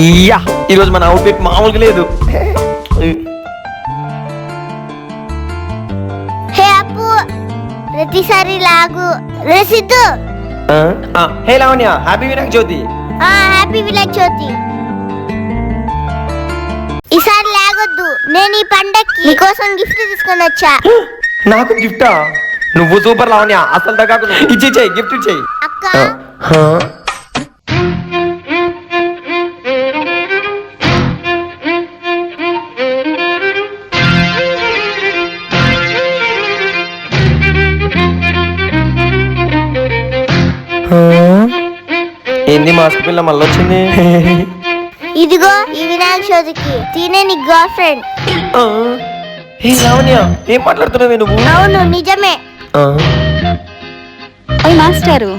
ఇయ్యా ఈరోజు మన అవుట్ఫిట్ మామూలుగా లేదు. హే అప్పు, ప్రతిసారి లాగు రసిద్దు. హే లావణ్య, హ్యాపీ వినాయక చవితి. హ్యాపీ వినాయక చవితి. ఈసారి లాగొద్దు, నేను ఈ పండక్కి నీకోసం గిఫ్ట్ తీసుకొని వచ్చా. నాకు గిఫ్టా? నువ్వు సూపర్ లావణ్య, అసలు దగ్గర ఇచ్చేయి, గిఫ్ట్ ఇచ్చేయి. అక్క ఏంది మాస్క్ పిల్ల మళ్ళీ వచ్చింది? ఇదిగో ఈ వినాయక చవితికి తినే నీ గర్ల్ ఫ్రెండ్. హే లావణ్య, ఏం మాట్లాడుతున్నావే నువ్వు? అవును నిజమే. ఓయ్ మాస్టారు,